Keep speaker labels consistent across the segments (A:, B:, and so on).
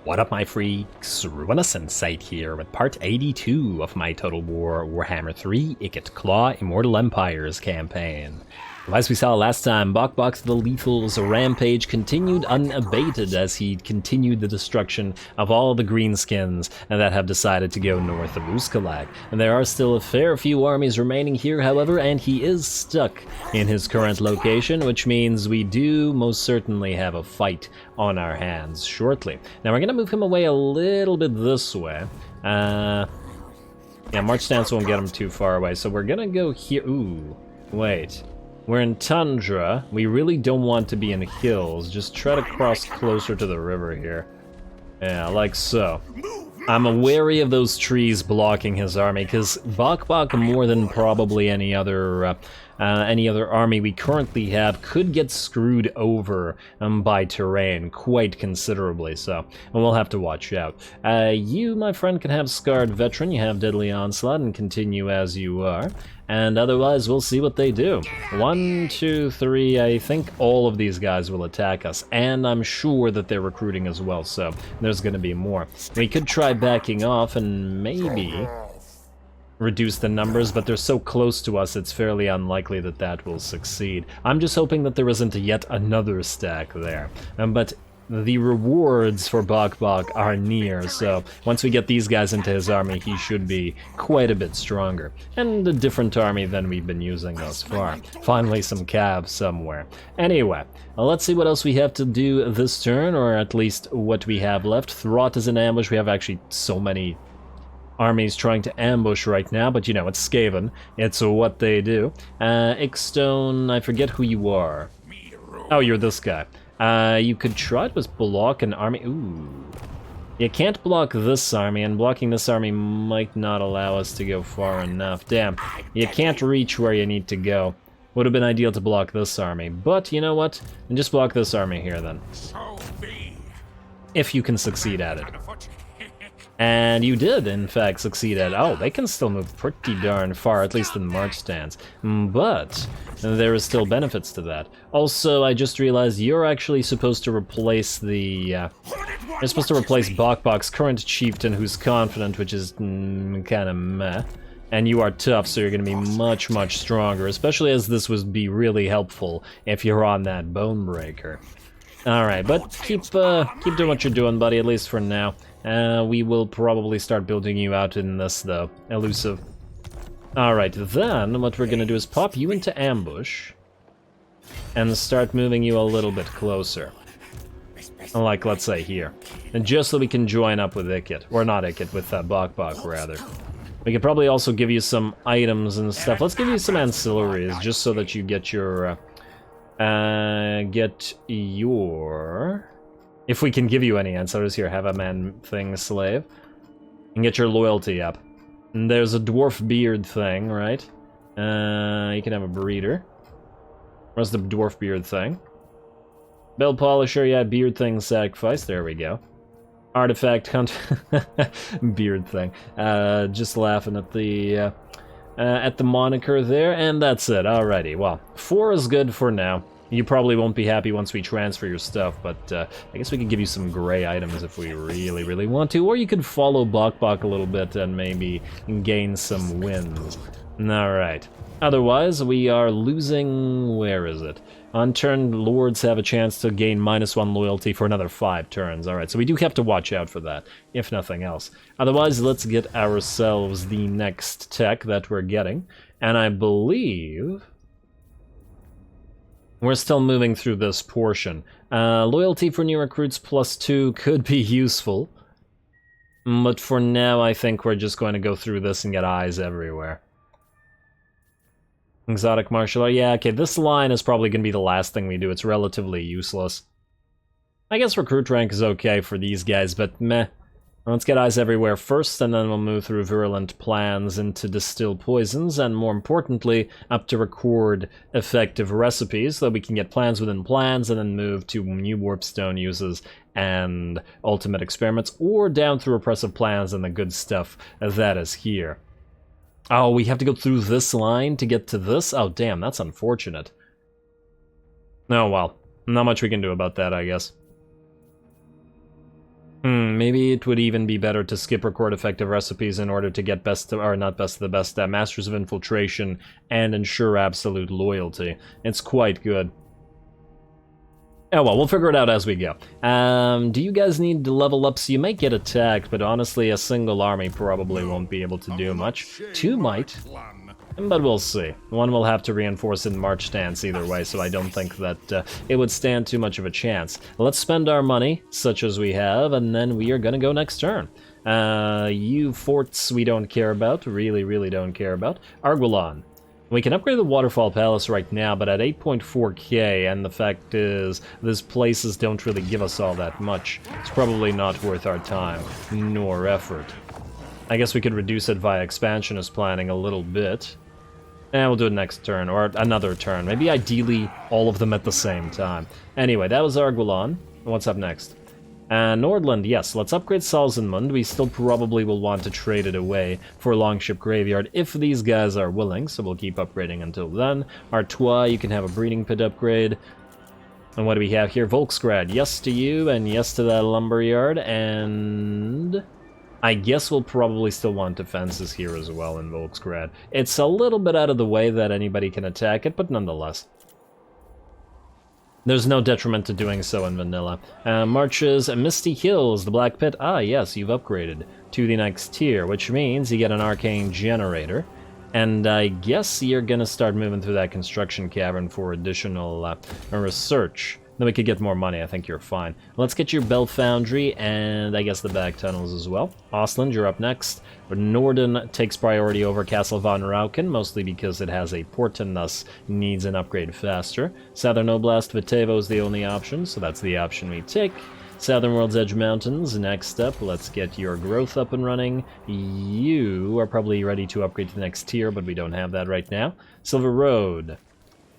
A: What up, my freaks? RuinusInsight here with part 82 of my Total Warhammer 3 Ikit Claw Immortal Empires campaign. As we saw last time, BAK-BAK'S the Lethal's rampage continued unabated as he continued the destruction of all the greenskins that have decided to go north of Uskalag. And there are still a fair few armies remaining here, however, and he is stuck in his current location, which means we do most certainly have a fight on our hands shortly. Now we're going to move him away a little bit this way. Yeah, March stance won't get him too far away, so we're going to go here. Ooh, wait. We're in Tundra. We really don't want to be in hills. Just try to cross closer to the river here. Yeah, like so. I'm wary of those trees blocking his army, because BAK-BAK, more than probably any other army we currently have, could get screwed over by terrain quite considerably, so we'll have to watch out. You, my friend, can have Scarred Veteran, you have Deadly Onslaught, and continue as you are. And otherwise, we'll see what they do. 1, 2, 3, I think all of these guys will attack us. And I'm sure that they're recruiting as well, so there's gonna be more. We could try backing off and maybe reduce the numbers, but they're so close to us, it's fairly unlikely that that will succeed. I'm just hoping that there isn't yet another stack there. But the rewards for BAK-BAK are near, so once we get these guys into his army, he should be quite a bit stronger. And a different army than we've been using thus far. Finally some cav somewhere. Anyway, let's see what else we have to do this turn, or at least what we have left. Throt is in ambush. We have actually so many armies trying to ambush right now, but you know, it's Skaven. It's what they do. Ickstone, I forget who you are. Oh, you're this guy. You could try to block an army. Ooh. You can't block this army, and blocking this army might not allow us to go far enough. Damn, you can't reach where you need to go. Would have been ideal to block this army, but you know what? And just block this army here then. If you can succeed at it. And you did, in fact, succeed at... Oh, they can still move pretty darn far, at least in the march stance. But there is still benefits to that. Also, I just realized you're actually supposed to replace the... you're supposed to replace BAK-BAK'S current chieftain, who's confident, which is kind of meh. And you are tough, so you're going to be much, much stronger, especially as this would be really helpful if you're on that Bonebreaker. Alright, but keep doing what you're doing, buddy, at least for now. We will probably start building you out in this, though. Elusive. Alright, then what we're gonna do is pop you into ambush and start moving you a little bit closer. Like, let's say here. And just so we can join up with Ikit. Or not Ikit, with BAK-BAK, rather. We could probably also give you some items and stuff. Let's give you some ancillaries, just so that you get your... if we can give you any answers here, have a man thing slave. And get your loyalty up. And there's a dwarf beard thing, right? You can have a breeder. Where's the dwarf beard thing? Bell polisher, yeah, beard thing sacrifice, there we go. Artifact hunt, beard thing. Just laughing at the moniker there, and that's it, alrighty. Well, 4 is good for now. You probably won't be happy once we transfer your stuff, but I guess we could give you some gray items if we really, really want to, or you could follow BAK-BAK a little bit and maybe gain some wins. Alright. Otherwise, we are losing... where is it? On turn, lords have a chance to gain -1 loyalty for another 5 turns. Alright, so we do have to watch out for that, if nothing else. Otherwise, let's get ourselves the next tech that we're getting, and I believe... we're still moving through this portion. Loyalty for new recruits +2 could be useful. But for now, I think we're just going to go through this and get eyes everywhere. Exotic martial art. Yeah, okay, this line is probably going to be the last thing we do. It's relatively useless. I guess recruit rank is okay for these guys, but meh. Let's get eyes everywhere first, and then we'll move through virulent plans into distill poisons, and more importantly, up to record effective recipes, so that we can get plans within plans, and then move to new warpstone uses and ultimate experiments, or down through oppressive plans and the good stuff that is here. Oh, we have to go through this line to get to this? Oh, damn, that's unfortunate. Oh, well. Not much we can do about that, I guess. Maybe it would even be better to skip record effective recipes in order to get Masters of Infiltration and ensure absolute loyalty. It's quite good. Oh well, we'll figure it out as we go. Do you guys need to level up so you might get attacked, but honestly a single army probably won't be able to do much. Two might, but we'll see. One will have to reinforce in March stance either way, so I don't think that it would stand too much of a chance. Let's spend our money, such as we have, and then we are gonna go next turn. You forts we don't care about, really don't care about. Arguelon. We can upgrade the Waterfall Palace right now, but at 8.4k, and the fact is, these places don't really give us all that much. It's probably not worth our time, nor effort. I guess we could reduce it via expansionist planning a little bit. And we'll do it next turn, or another turn. Maybe ideally, all of them at the same time. Anyway, that was Arguelon. What's up next? Nordland, yes, let's upgrade Salzenmund. We still probably will want to trade it away for Longship Graveyard if these guys are willing, so we'll keep upgrading until then. Artois, you can have a breeding pit upgrade. And what do we have here? Volksgrad, yes to you, and yes to that lumberyard, and I guess we'll probably still want defenses here as well in Volksgrad. It's a little bit out of the way that anybody can attack it, but nonetheless. There's no detriment to doing so in vanilla. Marches, Misty Hills, the Black Pit. Ah, yes, you've upgraded to the next tier, which means you get an Arcane Generator. And I guess you're gonna start moving through that construction cavern for additional research. Then we could get more money, I think you're fine. Let's get your Bell Foundry, and I guess the back tunnels as well. Ostland, you're up next. Norden takes priority over Castle von Rauken, mostly because it has a port and thus needs an upgrade faster. Southern Oblast, Vitevo is the only option, so that's the option we take. Southern World's Edge Mountains, next up, let's get your growth up and running. You are probably ready to upgrade to the next tier, but we don't have that right now. Silver Road.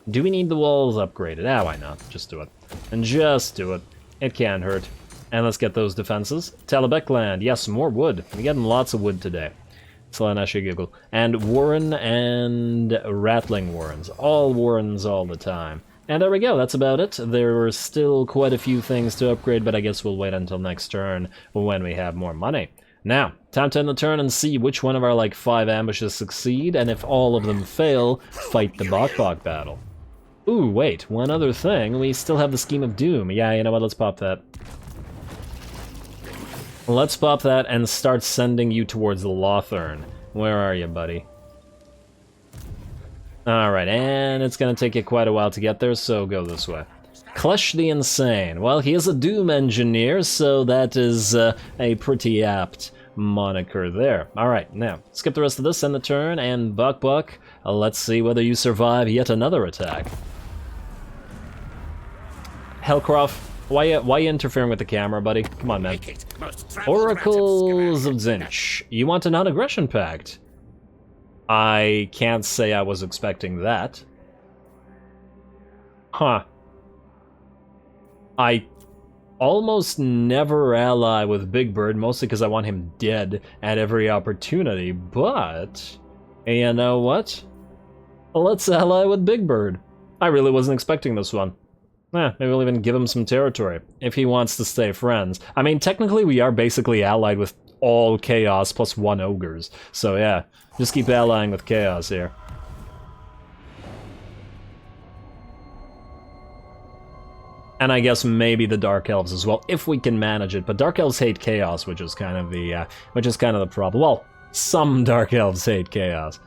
A: Do we need the walls upgraded? Ah, why not? Just do it. And just do it. It can't hurt. And let's get those defenses. Talabek land. Yes, more wood. We're getting lots of wood today. Slaaneshi Giggle. And Warren and Rattling Warrens. All Warrens all the time. And there we go, that's about it. There are still quite a few things to upgrade, but I guess we'll wait until next turn when we have more money. Now, time to end the turn and see which one of our, like, 5 ambushes succeed, and if all of them fail, fight the BAK-BAK battle. Ooh, wait, one other thing. We still have the Scheme of Doom. Yeah, you know what, let's pop that. Let's pop that and start sending you towards the Lothern. Where are you, buddy? Alright, and it's gonna take you quite a while to get there, so go this way. Klesh the Insane. Well, he is a Doom engineer, so that is a pretty apt moniker there. Alright, now, skip the rest of this, end the turn, and BAK-BAK, let's see whether you survive yet another attack. Hellcroft, why you interfering with the camera, buddy? Come on, man. Oracles of Zinch. You want a non-aggression pact? I can't say I was expecting that. Huh. I almost never ally with Big Bird, mostly because I want him dead at every opportunity, but you know what? Let's ally with Big Bird. I really wasn't expecting this one. Maybe we'll even give him some territory, if he wants to stay friends. I mean, technically we are basically allied with all Chaos plus 1 Ogres, so yeah, just keep allying with Chaos here. And I guess maybe the Dark Elves as well, if we can manage it, but Dark Elves hate Chaos, which is kind of the problem. Well, some Dark Elves hate Chaos.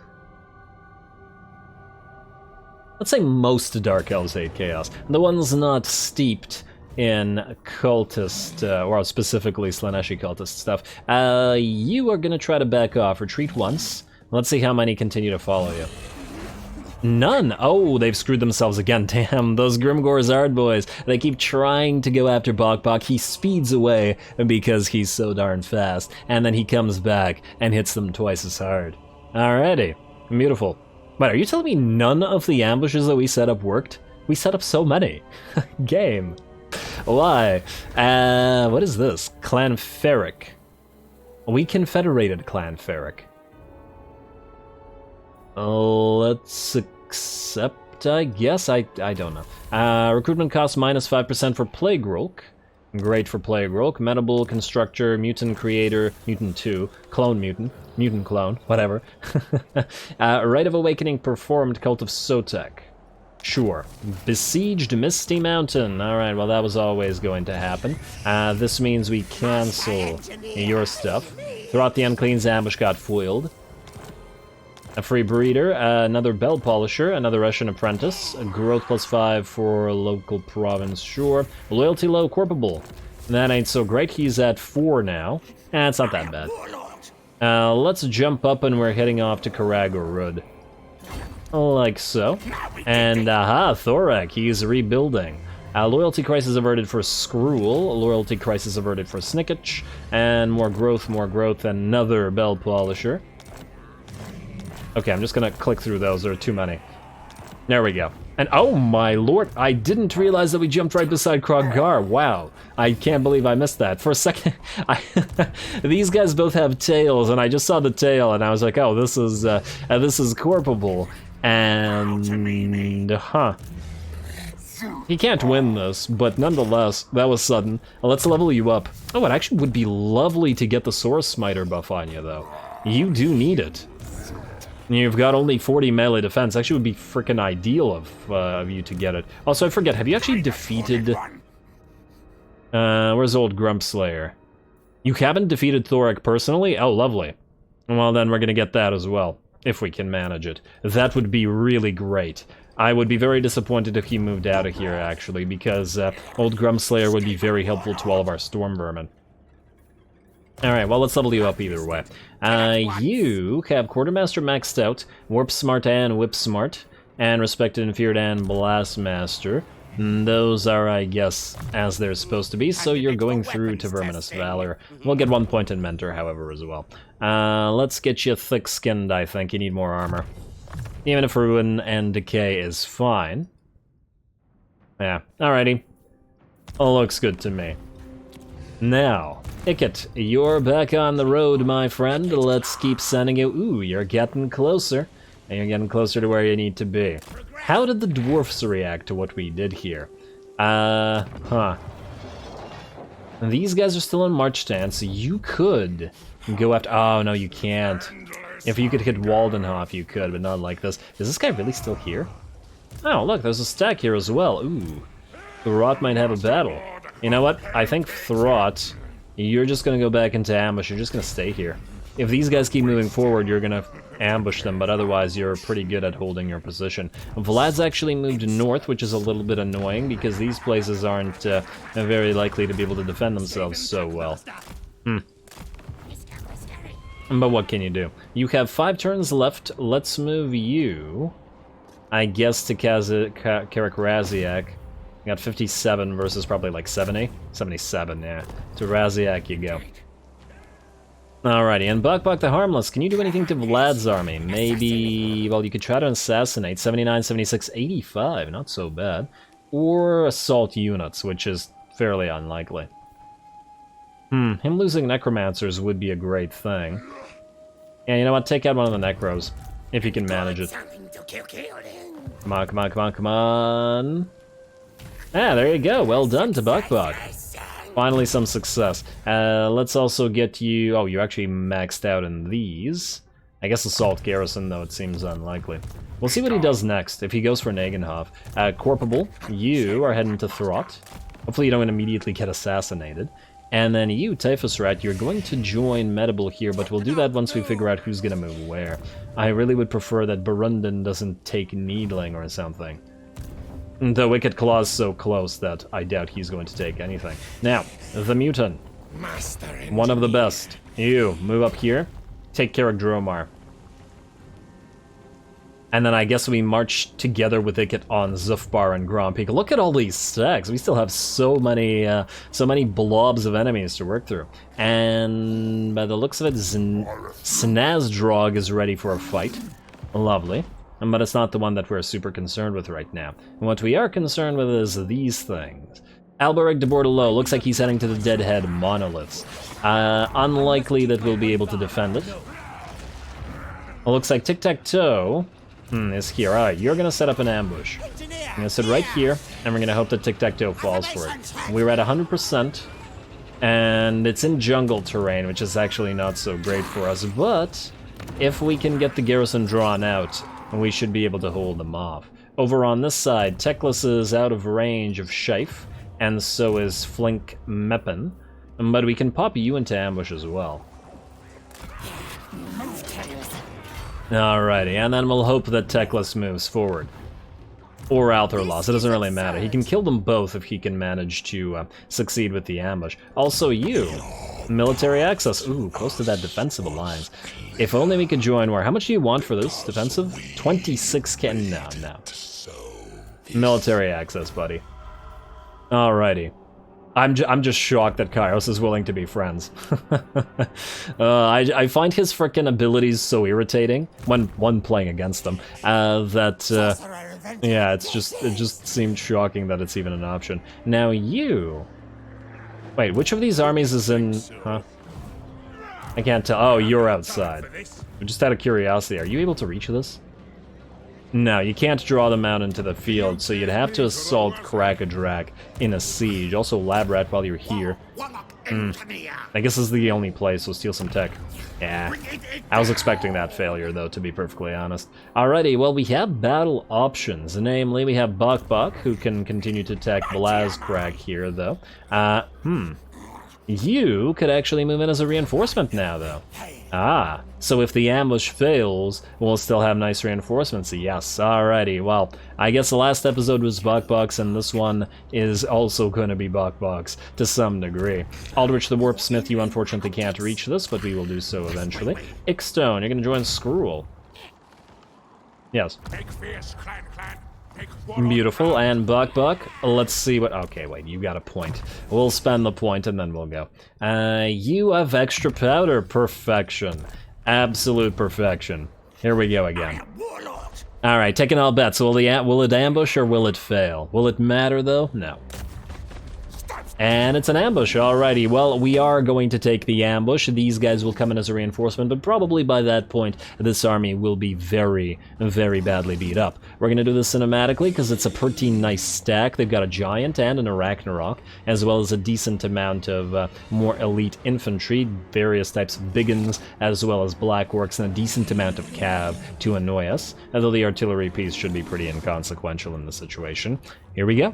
A: Let's say most Dark Elves hate Chaos. The ones not steeped in cultist, or specifically Slaaneshi cultist stuff. You are gonna try to back off. Retreat once. Let's see how many continue to follow you. None! Oh, they've screwed themselves again. Damn, those Grimgor Zard boys. They keep trying to go after BAK-BAK. He speeds away because he's so darn fast. And then he comes back and hits them twice as hard. Alrighty. Beautiful. Wait, are you telling me none of the ambushes that we set up worked? We set up so many. Game. Why? What is this? Clan Ferric. We confederated Clan Ferric. Let's accept, I guess. I don't know. Recruitment costs minus 5% for Plague Rolk. Great for Plague Rolk, Menable, Constructor, Mutant Creator, Mutant 2, Clone Mutant, Mutant Clone, whatever. Rite of Awakening performed, Cult of Sotek. Sure. Besieged Misty Mountain. Alright, well that was always going to happen. This means we cancel your stuff. Throughout the Unclean's ambush got foiled. A free breeder, another bell polisher, another Russian apprentice, a growth +5 for local province, sure. Loyalty low, corpable. That ain't so great, he's at 4 now. It's not that bad. Let's jump up and we're heading off to Karak or Rud. Like so. And aha, Thorak, he's rebuilding. Loyalty crisis averted for Skrull, loyalty crisis averted for Snicketch, and more growth, another bell polisher. Okay, I'm just gonna click through those, there are too many. There we go. And oh my lord, I didn't realize that we jumped right beside Kroq-Gar. Wow, I can't believe I missed that. For a second, these guys both have tails, and I just saw the tail, and I was like, oh, this is corpable. And, he can't win this, but nonetheless, that was sudden. Let's level you up. Oh, it actually would be lovely to get the Source Smiter buff on you, though. You do need it. You've got only 40 melee defense. Actually, would be freaking ideal of you to get it. Also, I forget, have you actually defeated... where's old Grump Slayer? You haven't defeated Thorak personally? Oh, lovely. Well, then we're gonna get that as well, if we can manage it. That would be really great. I would be very disappointed if he moved out of here, actually, because old Grump Slayer would be very helpful to all of our Storm Vermin. Alright, well, let's level you up either way. You have Quartermaster maxed out, Warp Smart and Whip Smart, and Respected and Feared and Blastmaster. Those are, I guess, as they're supposed to be, so you're going through to Verminous Valor. We'll get 1 point in Mentor, however, as well. Let's get you thick-skinned, I think. You need more armor. Even if Ruin and Decay is fine. Yeah, alrighty. All looks good to me. Now, Ikit, you're back on the road, my friend. Let's keep sending you. Ooh, you're getting closer. And you're getting closer to where you need to be. How did the dwarfs react to what we did here? These guys are still in march stance, so you could go after... Oh, no, you can't. If you could hit Waldenhof, you could, but not like this. Is this guy really still here? Oh, look, there's a stack here as well. Ooh. Throt might have a battle. You know what? I think Throt, you're just gonna go back into ambush. You're just gonna stay here. If these guys keep moving forward, you're gonna ambush them, but otherwise you're pretty good at holding your position. Vlad's actually moved north, which is a little bit annoying, because these places aren't very likely to be able to defend themselves so well. But what can you do? You have 5 turns left. Let's move you, I guess, to Karak Raziak. Got 57 versus probably like 70? 77, yeah. To Raziak you go. Alrighty, and BAK-BAK the Harmless, can you do anything to Vlad's army? Maybe, well, you could try to assassinate. 79, 76, 85, not so bad. Or assault units, which is fairly unlikely. Him losing Necromancers would be a great thing. Yeah, you know what, take out one of the Necros, if you can manage it. Come on, come on, come on, come on. Ah, there you go. Well done to BAK-BAK. Finally some success. Let's also get you... Oh, you're actually maxed out in these. I guess Assault Garrison, though it seems unlikely. We'll see what he does next, if he goes for Nagenhof. Corpable, you are heading to Throt. Hopefully you don't immediately get assassinated. And then you, Typhus Rat, you're going to join Medable here, but we'll do that once we figure out who's going to move where. I really would prefer that Burundan doesn't take Needling or something. The Ikit Claw is so close that I doubt he's going to take anything. Now, the Mutant. One of the best. You, move up here. Take Karak Dromar. And then I guess we march together with Ikit on Zufbar and Grompik. Look at all these stacks. We still have so many blobs of enemies to work through. And by the looks of it, Snazdrog is ready for a fight. Lovely. But it's not the one that we're super concerned with right now. And what we are concerned with is these things. Alberich de Bordelot looks like he's heading to the Deadhead Monoliths. Unlikely that we'll be able to defend it. It looks like Tic-Tac-Toe is here. Alright, you're gonna set up an ambush. gonna sit right here, and we're gonna hope that tic-tac-toe falls for it. We're at 100%, and it's in jungle terrain, which is actually not so great for us, but if we can get the garrison drawn out, we should be able to hold them off. Over on this side, Teclis is out of range of Scheif, and so is Flink Meppen, but we can pop you into ambush as well. Alrighty, and then we'll hope that Teclis moves forward. Or Altherlos, it doesn't really matter. He can kill them both if he can manage to succeed with the ambush. Also you, military access. Ooh, close to that defensive alliance. If only we could join war. How much do you want for this defensive? 26k, no. Military access, buddy. Alrighty. I'm just shocked that Kairos is willing to be friends. I find his frickin' abilities so irritating when playing against them yeah, it just seemed shocking that it's even an option. Now you, wait, which of these armies is in? Huh? I can't tell. Oh, you're outside. Just out of curiosity, are you able to reach this? No, you can't draw them out into the field, so you'd have to assault Karak in a siege. Also Labrat while you're here. I guess this is the only place, so steal some tech. Yeah, I was expecting that failure, though, to be perfectly honest. Alrighty, well, we have battle options. Namely, we have BAK-BAK, who can continue to attack Blazkrak here, though. You could actually move in as a reinforcement now, though. Ah, so if the ambush fails, we'll still have nice reinforcements. Yes, alrighty, well, I guess the last episode was BAK-BAK'S, and this one is also going to be BAK-BAK'S to some degree. Aldrich the Warpsmith, you unfortunately can't reach this, but we will do so eventually. Ickstone, you're going to join Skryre. Yes. Beautiful, and BAK-BAK, let's see what... Okay, wait, you got a point. We'll spend the point and then we'll go. You have extra powder. Perfection. Absolute perfection. Here we go again. Alright, taking all bets. Will it ambush or will it fail? Will it matter, though? No. And it's an ambush, alrighty. Well, we are going to take the ambush. These guys will come in as a reinforcement, but probably by that point, this army will be very, very badly beat up. We're gonna do this cinematically, because it's a pretty nice stack. They've got a giant and an Arachnarok, as well as a decent amount of more elite infantry, various types of biggins, as well as black orcs, and a decent amount of cav to annoy us, although the artillery piece should be pretty inconsequential in the situation. Here we go.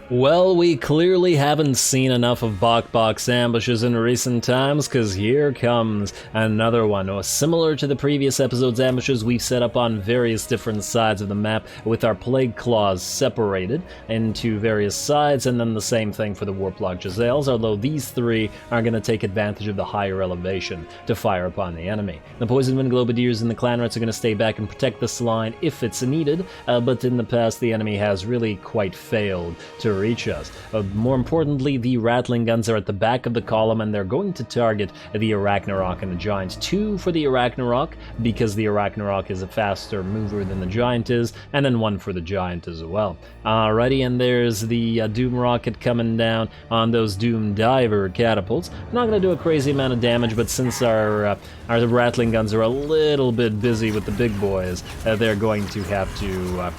A: Well, we clearly haven't seen enough of BAK-BAK'S ambushes in recent times, because here comes another one. Similar to the previous episode's ambushes, we've set up on various different sides of the map with our Plague Claws separated into various sides, and then the same thing for the Warplock Giselles, although these three are going to take advantage of the higher elevation to fire upon the enemy. The Poison Wind Globadiers and the Clan Rats are going to stay back and protect this line if it's needed, but in the past the enemy has really quite failed to reach us. More importantly, the Rattling Guns are at the back of the column, and they're going to target the Arachnarok and the Giant. 2 for the Arachnarok, because the Arachnarok is a faster mover than the Giant is, and then 1 for the Giant as well. Alrighty, and there's the Doom Rocket coming down on those Doom Diver catapults. Not going to do a crazy amount of damage, but since our Rattling Guns are a little bit busy with the big boys, they're going to have to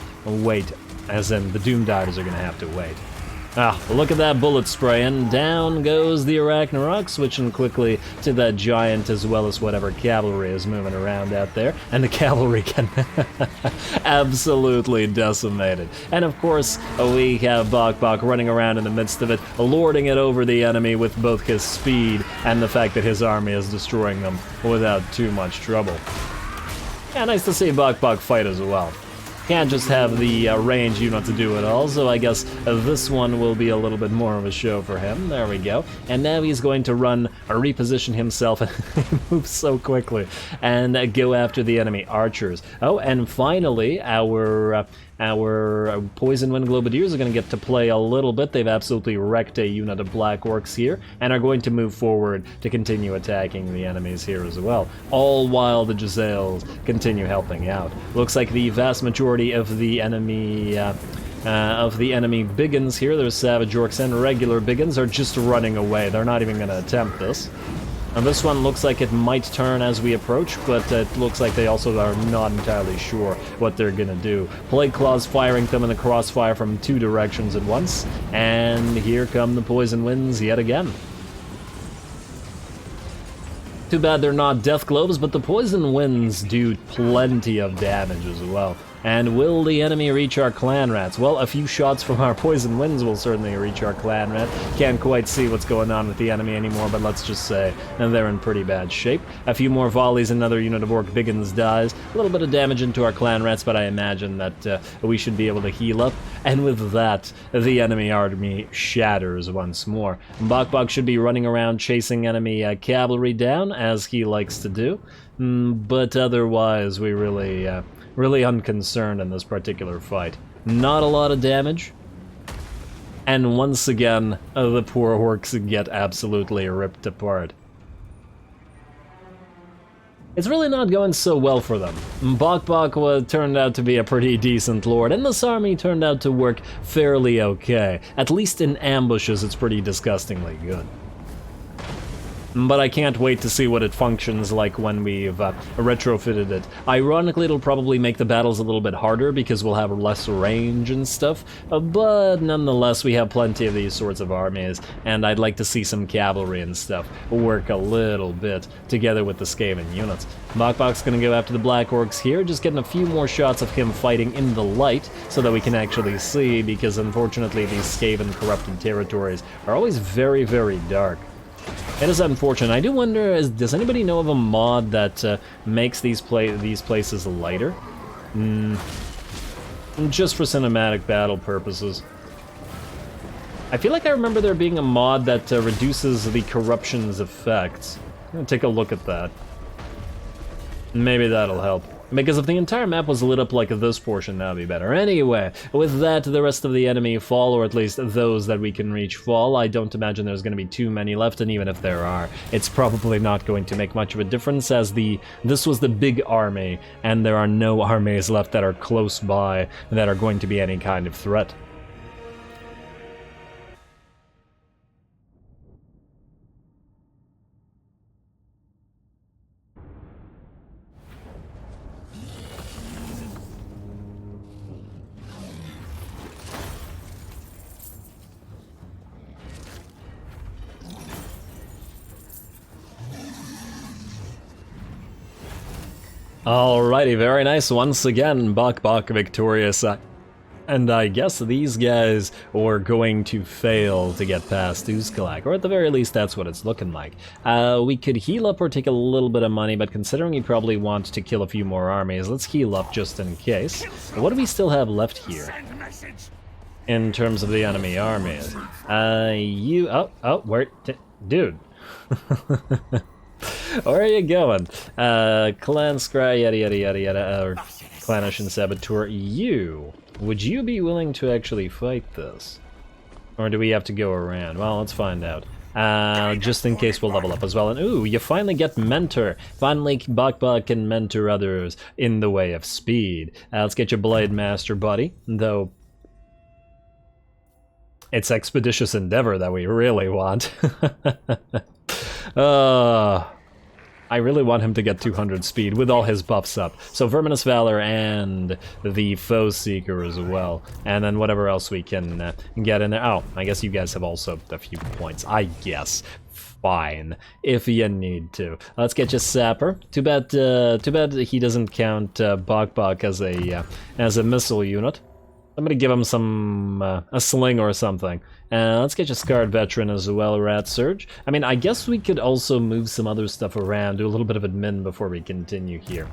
A: wait, as in the Doom Divers are going to have to wait. Ah, look at that bullet spray, and down goes the Arachnarok, switching quickly to that Giant as well as whatever cavalry is moving around out there, and the cavalry can absolutely decimated. And of course, we have BAK-BAK running around in the midst of it, lording it over the enemy with both his speed and the fact that his army is destroying them without too much trouble. Yeah, nice to see BAK-BAK fight as well. Can't just have the range unit to do it all, so I guess this one will be a little bit more of a show for him. There we go. And now he's going to run or reposition himself and move so quickly and go after the enemy archers. Oh, and finally, our Poison Wind Globadiers are going to get to play a little bit. They've absolutely wrecked a unit of Black Orcs here, and are going to move forward to continue attacking the enemies here as well, all while the Giselles continue helping out. Looks like the vast majority of the enemy of the enemy Biggins here. There's Savage Orcs and regular Biggins are just running away. They're not even going to attempt this. And this one looks like it might turn as we approach, but it looks like they also are not entirely sure what they're gonna do. Plague Claws firing them in the crossfire from 2 directions at once, and here come the Poison Winds yet again. Too bad they're not Death Globes, but the Poison Winds do plenty of damage as well. And will the enemy reach our Clan Rats? Well, a few shots from our Poison Winds will certainly reach our Clan Rat. Can't quite see what's going on with the enemy anymore, but let's just say they're in pretty bad shape. A few more volleys, another unit of Orc Biggins dies. A little bit of damage into our Clan Rats, but I imagine that we should be able to heal up. And with that, the enemy army shatters once more. BAK-BAK should be running around chasing enemy cavalry down, as he likes to do. But otherwise, we really unconcerned in this particular fight. Not a lot of damage. And once again, the poor orcs get absolutely ripped apart. It's really not going so well for them. BAK-BAK turned out to be a pretty decent lord, and this army turned out to work fairly okay. At least in ambushes, it's pretty disgustingly good. But I can't wait to see what it functions like when we've retrofitted it. Ironically, it'll probably make the battles a little bit harder because we'll have less range and stuff, but nonetheless, we have plenty of these sorts of armies, and I'd like to see some cavalry and stuff work a little bit together with the Skaven units. BAK-BAK's gonna go after the Black Orcs here, just getting a few more shots of him fighting in the light so that we can actually see, because unfortunately these Skaven corrupted territories are always very, very dark. It is unfortunate. I do wonder, does anybody know of a mod that makes these places lighter? Just for cinematic battle purposes. I feel like I remember there being a mod that reduces the corruption's effects. I'm gonna take a look at that. Maybe that'll help. Because if the entire map was lit up like this portion, that would be better. Anyway, with that, the rest of the enemy fall, or at least those that we can reach fall. I don't imagine there's going to be too many left, and even if there are, it's probably not going to make much of a difference, as this was the big army, and there are no armies left that are close by that are going to be any kind of threat. Alrighty, very nice. Once again, BAK-BAK victorious. And I guess these guys were going to fail to get past Uzkalak, or at the very least that's what it's looking like. We could heal up or take a little bit of money, but considering we probably want to kill a few more armies, let's heal up just in case. What do we still have left here in terms of the enemy armies? Dude. Where are you going? Clan Skryre, yada yada yada yada, or Clanish and Saboteur. Would you be willing to actually fight this? Or do we have to go around? Well, let's find out. Just in case we'll level up as well. And ooh, you finally get Mentor. Finally, BAK-BAK can mentor others in the way of speed. Let's get your Blade Master, buddy. Though, it's Expeditious Endeavor that we really want. I really want him to get 200 speed with all his buffs up. So Verminous Valor and the Foe Seeker as well. And then whatever else we can get in there. Oh, I guess you guys have also a few points. I guess. Fine, if you need to. Let's get you Sapper. Too bad he doesn't count BAK-BAK as a missile unit. I'm gonna give him some a sling or something. Let's get you Scarred Veteran as well, Rat Surge. I mean, I guess we could also move some other stuff around, do a little bit of admin before we continue here.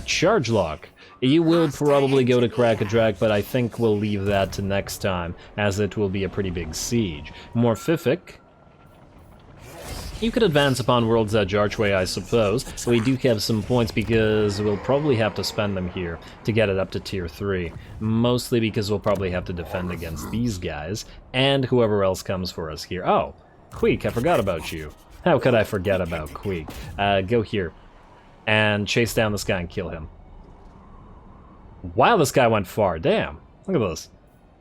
A: Charge Lock. You will probably go to Crack-a-Drac, but I think we'll leave that to next time, as it will be a pretty big siege. Morphific. You could advance upon World's Edge Archway, I suppose. We do have some points because we'll probably have to spend them here to get it up to Tier 3. Mostly because we'll probably have to defend against these guys, and whoever else comes for us here. Oh, Queek, I forgot about you. How could I forget about Queek? Go here, and chase down this guy and kill him. Wow, this guy went far, damn. Look at this.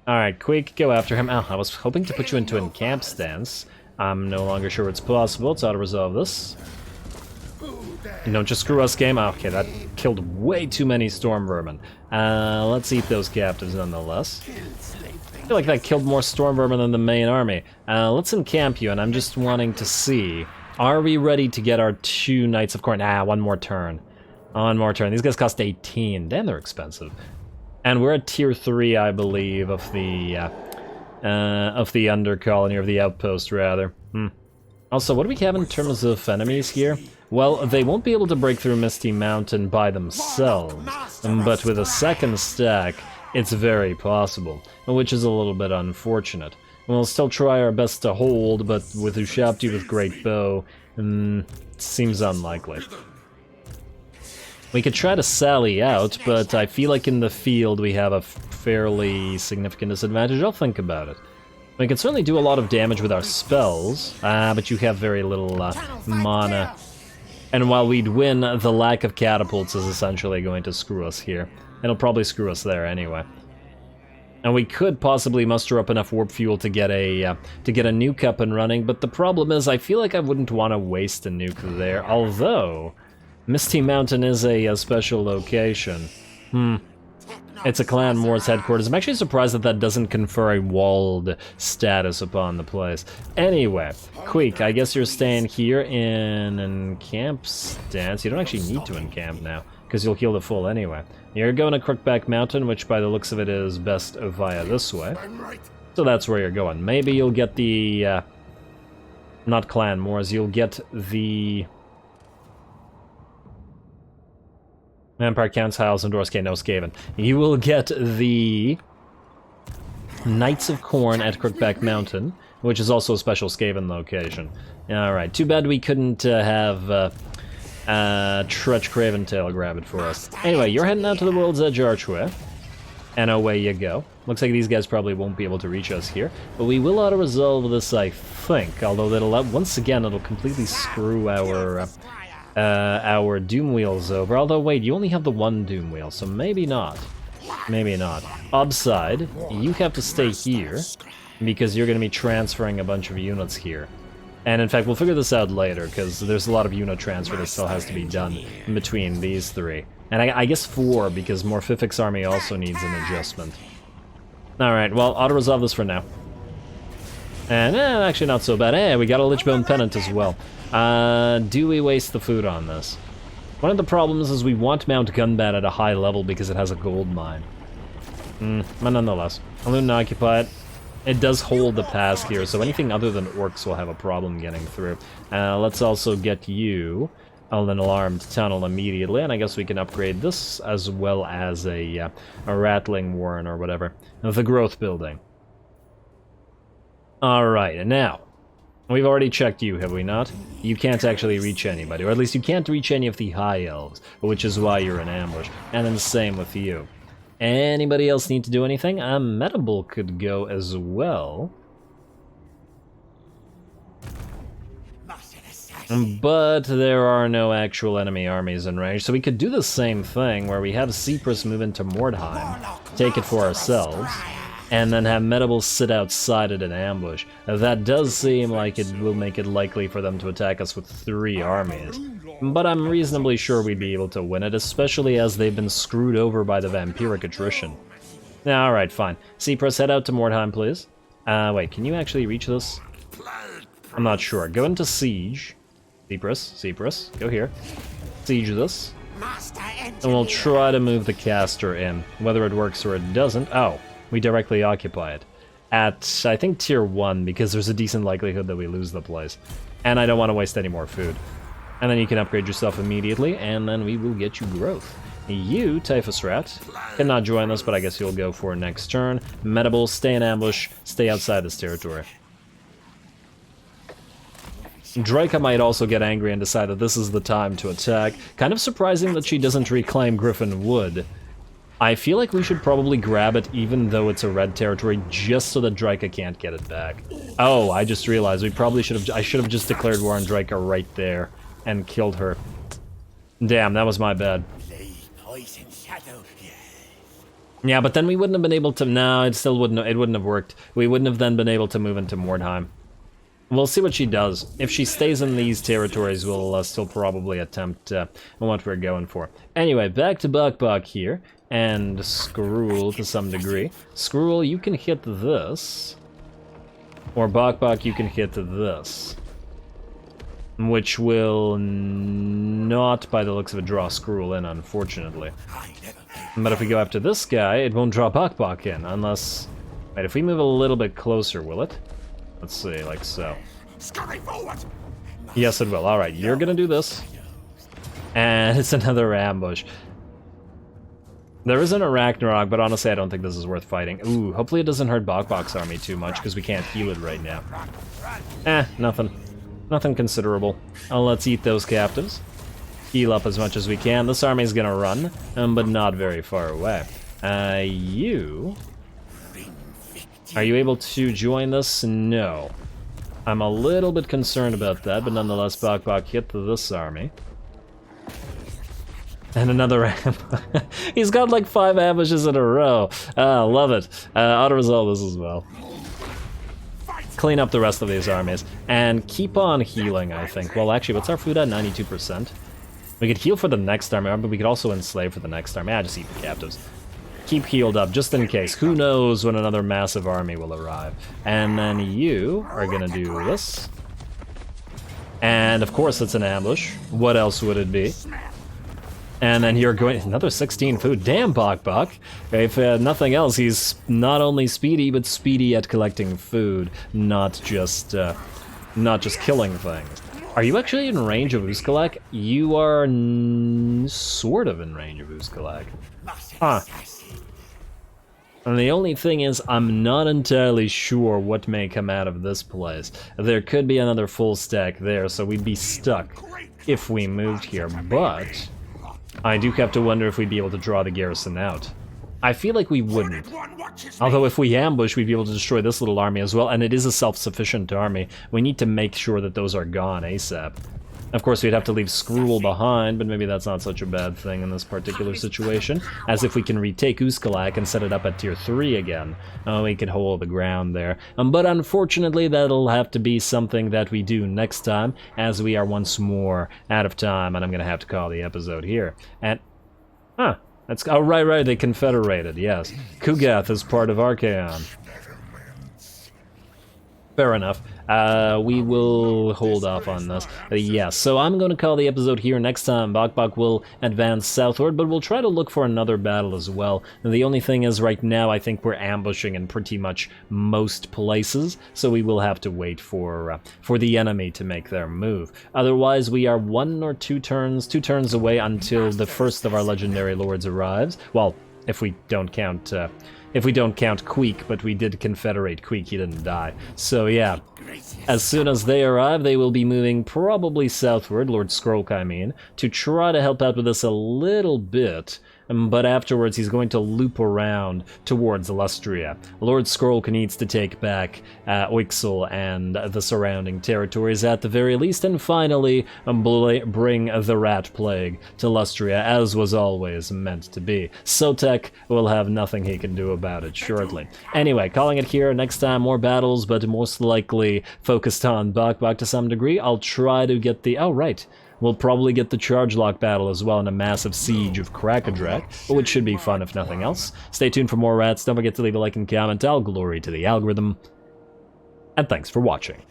A: Alright, quick, go after him. Oh, I was hoping to put you into encamp stance. I'm no longer sure it's possible. It's auto-resolve this. And don't just screw us, game. Oh, okay, that killed way too many storm vermin. Let's eat those captives nonetheless. I feel like that killed more storm vermin than the main army. Let's encamp you, and I'm just wanting to see, are we ready to get our 2 Knights of Corn? One more turn. One more turn. These guys cost 18. Damn, they're expensive. And we're at tier 3, I believe, of the undercolony, or the outpost, rather. Also, what do we have in terms of enemies here? Well, they won't be able to break through Misty Mountain by themselves, but with a second stack, it's very possible, which is a little bit unfortunate. We'll still try our best to hold, but with Ushabti with Great Bow, seems unlikely. We could try to sally out, but I feel like in the field we have a fairly significant disadvantage. I'll think about it. We can certainly do a lot of damage with our spells, but you have very little mana. And while we'd win, the lack of catapults is essentially going to screw us here. It'll probably screw us there anyway. And we could possibly muster up enough warp fuel to get a nuke up and running, but the problem is I feel like I wouldn't want to waste a nuke there, although Misty Mountain is a special location. It's a Clan War's headquarters. I'm actually surprised that that doesn't confer a walled status upon the place. Anyway, Queek, I guess you're staying here in encamp stance. You don't actually need to encamp now, because you'll heal the full anyway. You're going to Kroq-Gar Mountain, which by the looks of it is best via this way. So that's where you're going. Maybe you'll get the... not Clan Moors, you'll get the... Empire Counts, Hiles, and Dorske, no Skaven. You will get the Knights of Corn at Kroq-Gar Mountain, which is also a special Skaven location. Alright, too bad we couldn't have Tretch Craventail grab it for us. Anyway, you're heading out to the World's Edge Archway, and away you go. Looks like these guys probably won't be able to reach us here, but we will auto-resolve this, I think, although that'll, once again, it'll completely screw our Doom Wheels over. Although, wait, you only have the one Doom Wheel, so maybe not. Maybe not. Upside, you have to stay here, because you're going to be transferring a bunch of units here. And in fact, we'll figure this out later, because there's a lot of unit transfer that still has to be done in between these 3. And I guess 4, because Morphific's army also needs an adjustment. Alright, well, auto-resolve this for now. And, actually not so bad. Hey, we got a Lichbone Pennant as well. Do we waste the food on this? One of the problems is we want Mount Gunbat at a high level because it has a gold mine. But nonetheless, Alun occupy it. It does hold the pass here, so anything other than orcs will have a problem getting through. Let's also get you an alarmed tunnel immediately, and I guess we can upgrade this as well as a rattling warren or whatever. The growth building. Alright, and now, we've already checked you, have we not? You can't actually reach anybody, or at least you can't reach any of the high elves, which is why you're in ambush, and then the same with you. Anybody else need to do anything? Medable could go as well. But there are no actual enemy armies in range, so we could do the same thing where we have Cyprus move into Mordheim, take it for ourselves, and then have Medable sit outside it in ambush. Now, that does seem like it will make it likely for them to attack us with 3 armies. But I'm reasonably sure we'd be able to win it, especially as they've been screwed over by the vampiric attrition. Alright, fine. Cyprus, head out to Mordheim, please. Wait, can you actually reach this? I'm not sure. Go into Siege. Cyprus, go here. Siege this. And we'll try to move the caster in. Whether it works or it doesn't... Oh, we directly occupy it. At, I think, tier 1, because there's a decent likelihood that we lose the place. And I don't want to waste any more food. And then you can upgrade yourself immediately, and then we will get you growth. You, Typhus Rat, cannot join us, but I guess you'll go for next turn. Medable, stay in ambush, stay outside this territory. Draika might also get angry and decide that this is the time to attack. Kind of surprising that she doesn't reclaim Griffin Wood. I feel like we should probably grab it even though it's a red territory, just so that Draika can't get it back. Oh, I just realized we probably should have... I should have just declared war on Draika right there and killed her. Damn, that was my bad. Yeah, but then we wouldn't have been able to... No, it still wouldn't have worked. We wouldn't have then been able to move into Mordheim. We'll see what she does. If she stays in these territories, we'll still probably attempt what we're going for. Anyway, back to BAK-BAK here, and Skryre to some degree. Skryre, you can hit this, or BAK-BAK, you can hit this, which will not, by the looks of it, draw Skryre in, unfortunately. But if we go after this guy, it won't draw BAK-BAK in, unless... Wait, if we move a little bit closer, will it? Let's see, like so. Yes, it will. Alright, you're gonna do this. And it's another ambush. There isn't a Ragnarok, but honestly I don't think this is worth fighting. Ooh, hopefully it doesn't hurt BAK-BAK'S army too much, because we can't heal it right now. Nothing. Nothing considerable. Let's eat those captives. Heal up as much as we can. This army's gonna run, but not very far away. Are you able to join this? No. I'm a little bit concerned about that, but nonetheless, BAK-BAK hit this army. And another ambush. He's got like 5 ambushes in a row. Love it. Auto-resolve this as well. Clean up the rest of these armies. And keep on healing, I think. Well, actually, what's our food at? 92%. We could heal for the next army, but we could also enslave for the next army. Just eat the captives. Keep healed up, just in case. Who knows when another massive army will arrive. And then you are gonna do this. And of course it's an ambush. What else would it be? And then you're going... Another 16 food. Damn, BAK-BAK. If nothing else, he's not only speedy, but speedy at collecting food. Not just killing things. Are you actually in range of Uskalak? You are sort of in range of Uskalak. Huh. And the only thing is, I'm not entirely sure what may come out of this place. There could be another full stack there, so we'd be stuck if we moved here, but I do have to wonder if we'd be able to draw the garrison out. I feel like we wouldn't. Although if we ambush, we'd be able to destroy this little army as well, and it is a self-sufficient army. We need to make sure that those are gone ASAP. Of course, we'd have to leave Skryre behind, but maybe that's not such a bad thing in this particular situation, as if we can retake Uskalak and set it up at tier 3 again. We could hold the ground there. But unfortunately, that'll have to be something that we do next time, as we are once more out of time, and I'm gonna have to call the episode here. And... That's... Oh, right, they confederated, yes. Kugath is part of Archaon. Fair enough. We will hold off on this. Yes, so I'm going to call the episode here. Next time, BAK-BAK will advance southward, but we'll try to look for another battle as well. And the only thing is, right now, I think we're ambushing in pretty much most places, so we will have to wait for the enemy to make their move. Otherwise, we are 1 or 2 turns away until the first of our legendary lords arrives. Well, if we don't count... Queek, but we did confederate Queek, he didn't die. So yeah, as soon as they arrive, they will be moving probably southward, Lord Skryre, I mean, to try to help out with us a little bit, but afterwards he's going to loop around towards Lustria. Lord Skryre needs to take back Oixel and the surrounding territories at the very least, and finally bring the Rat Plague to Lustria, as was always meant to be. Sotek will have nothing he can do about it shortly. Anyway, calling it here. Next time, more battles, but most likely focused on BAK-BAK to some degree. I'll try to get the... Oh, right. We'll probably get the Charge Lock battle as well in a massive siege of Kroq-Gar, which should be fun if nothing else. Stay tuned for more rats. Don't forget to leave a like and comment. All glory to the algorithm. And thanks for watching.